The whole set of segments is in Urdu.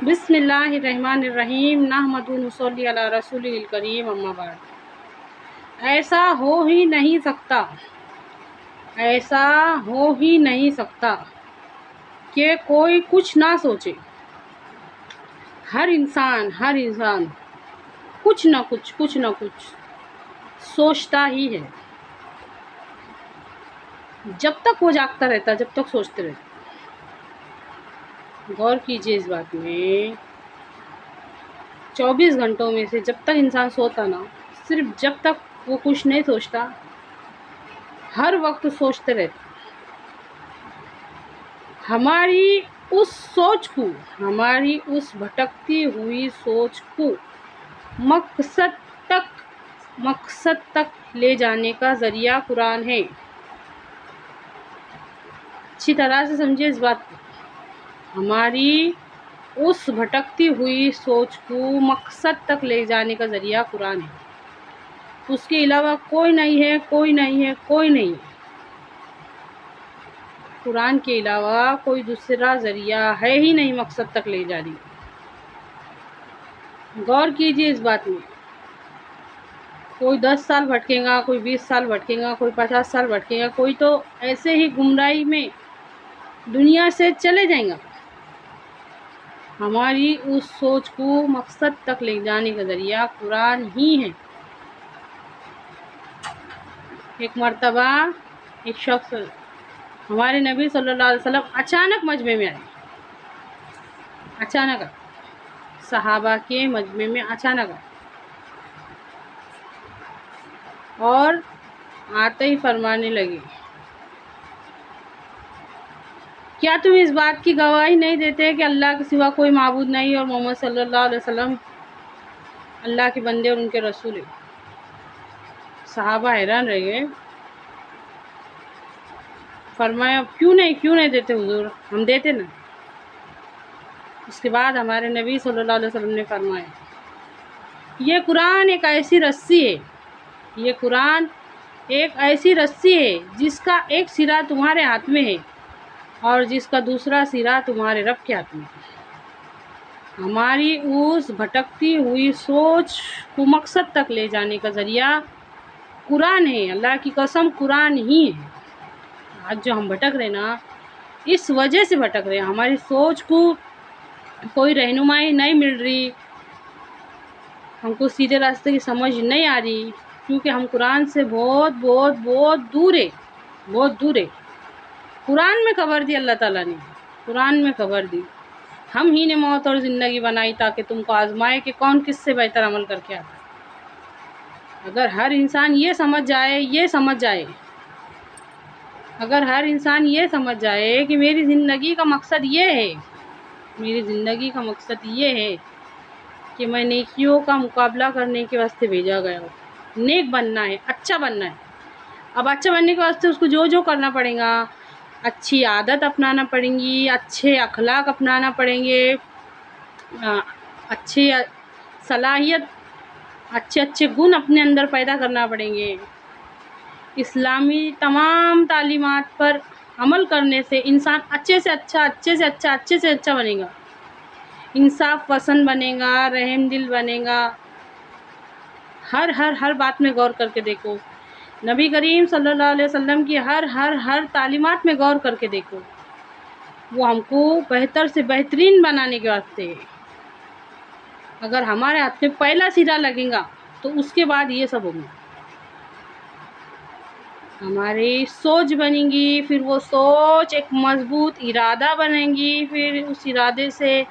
بسم اللہ الرحمن الرحیم نحمدہ ونصلی علی رسول الکریم اما بعد۔ ایسا ہو ہی نہیں سکتا کہ کوئی کچھ نہ سوچے۔ ہر انسان کچھ نہ کچھ سوچتا ہی ہے، جب تک وہ جاگتا رہتا، جب تک سوچتے رہتا۔ غور کیجئے اس بات میں، 24 گھنٹوں میں سے جب تک انسان سوتا نا، صرف جب تک وہ کچھ نہیں سوچتا، ہر وقت سوچتے رہتا۔ ہماری اس بھٹکتی ہوئی سوچ کو مقصد تک لے جانے کا ذریعہ قرآن ہے۔ اچھی طرح سے سمجھے اس بات کو۔ ہماری اس بھٹکتی ہوئی سوچ کو مقصد تک لے جانے کا ذریعہ قرآن ہے۔ اس کے علاوہ کوئی نہیں ہے۔ قرآن کے علاوہ کوئی دوسرا ذریعہ ہے ہی نہیں مقصد تک لے جانے۔ غور کیجئے اس بات میں۔ کوئی 10 سال بھٹکے گا، کوئی 20 سال بھٹکے گا، کوئی 50 سال بھٹکے گا، کوئی تو ایسے ہی گمراہی میں دنیا سے چلے جائیں گا۔ ہماری اس سوچ کو مقصد تک لے جانے کا ذریعہ قرآن ہی ہے۔ ایک مرتبہ ایک شخص ہمارے نبی صلی اللہ علیہ وسلم اچانک مجمع میں آئے۔ صحابہ کے مجمع میں اچانک آئے اور آتے ہی فرمانے لگے، کیا تم اس بات کی گواہی نہیں دیتے کہ اللہ کے سوا کوئی معبود نہیں اور محمد صلی اللہ علیہ وسلم اللہ کے بندے اور ان کے رسول ہیں؟ صحابہ حیران رہ گئے۔ فرمایا کیوں نہیں دیتے حضور، ہم دیتے نا۔ اس کے بعد ہمارے نبی صلی اللہ علیہ وسلم نے فرمایا، یہ قرآن ایک ایسی رسی ہے جس کا ایک سرا تمہارے ہاتھ میں ہے اور جس کا دوسرا سرا تمہارے رب کے ہاتھ میں ہے۔ ہماری اس بھٹکتی ہوئی سوچ کو مقصد تک لے جانے کا ذریعہ قرآن ہے۔ اللہ کی قسم قرآن ہی ہے۔ آج جو ہم بھٹک رہے نا، اس وجہ سے بھٹک رہے ہیں، ہماری سوچ کو کوئی رہنمائی نہیں مل رہی، ہم کو سیدھے راستے کی سمجھ نہیں آ رہی، کیونکہ ہم قرآن سے بہت دور ہے۔ قرآن میں خبر دی اللہ تعالیٰ نے، قرآن میں خبر دی، ہم ہی نے موت اور زندگی بنائی تاکہ تم کو آزمائے کہ کون کس سے بہتر عمل کر کے آتا ہے۔ اگر ہر انسان یہ سمجھ جائے کہ میری زندگی کا مقصد یہ ہے کہ میں نیکیوں کا مقابلہ کرنے کے واسطے بھیجا گیا ہوں، نیک بننا ہے، اچھا بننا ہے۔ اب اچھا بننے کے واسطے اس کو جو کرنا پڑے گا، اچھی عادت اپنانا پڑیں گی، اچھے اخلاق اپنانا پڑیں گے، اچھی صلاحیت، اچھے گن اپنے اندر پیدا کرنا پڑیں گے۔ اسلامی تمام تعلیمات پر عمل کرنے سے انسان اچھے سے اچھا بنے گا، انصاف پسند بنے گا، رحم دل بنے گا۔ ہر بات میں غور کر کے دیکھو، نبی کریم صلی اللہ علیہ وسلم کی ہر تعلیمات میں غور کر کے دیکھو، وہ ہم کو بہتر سے بہترین بنانے کے واسطے ہے۔ اگر ہمارے ہاتھ میں پہلا سرا لگے گا تو اس کے بعد یہ سب ہوگا۔ ہماری سوچ بنے گی، پھر وہ سوچ ایک مضبوط ارادہ بنے گی، پھر اس ارادے سے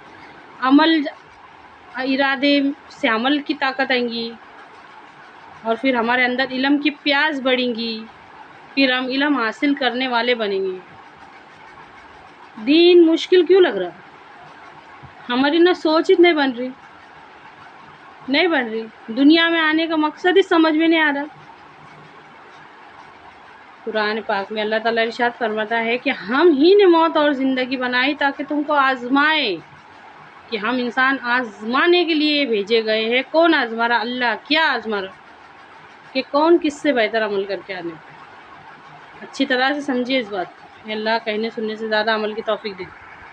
عمل کی طاقت آئے گی، اور پھر ہمارے اندر علم کی پیاس بڑھیں گی، پھر ہم علم حاصل کرنے والے بنیں گے۔ دین مشکل کیوں لگ رہا؟ ہماری نہ سوچ نہیں بن رہی، دنیا میں آنے کا مقصد ہی سمجھ میں نہیں آ رہا۔ قرآن پاک میں اللہ تعالیٰ ارشاد فرماتا ہے کہ ہم ہی نے موت اور زندگی بنائی تاکہ تم کو آزمائے، کہ ہم انسان آزمانے کے لیے بھیجے گئے ہیں۔ کون آزما رہا؟ اللہ۔ کیا آزما رہا؟ کہ کون کس سے بہتر عمل کر کے آنے۔ اچھی طرح سے سمجھیے اس بات کو۔ اللہ کہنے سننے سے زیادہ عمل کی توفیق دے۔